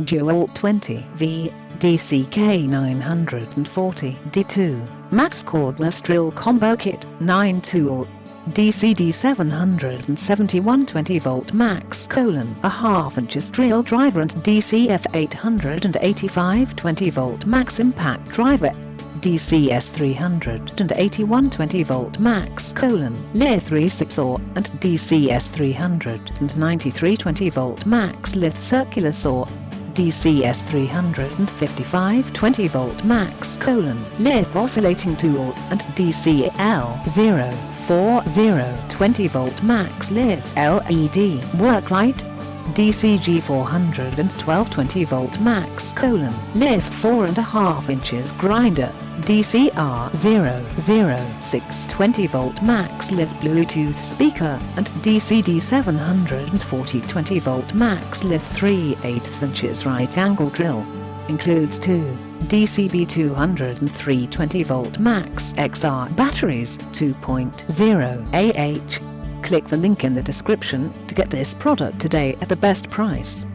DEWALT 20V DCK940D2 MAX Cordless Drill Combo Kit 9 Tool DCD771 20V Max: a ½ inches drill driver and DCF885 20V Max Impact Driver, DCS381 20V Max: Lathe 3/6 saw and DCS393 20V Max Lathe Circular Saw, DCS355 20V Max: Lathe Oscillating Tool and DCL040 20V Max Lathe LED Work Light, DCG412 20V Max: Lathe 4½ inches Grinder, DCR006 20V Max Lathe Bluetooth Speaker and DCD740 20V Max Lathe 3/8 inches Right Angle Drill. Includes two DCB203 20V Max XR batteries 2.0 AH. Click the link in the description to get this product today at the best price.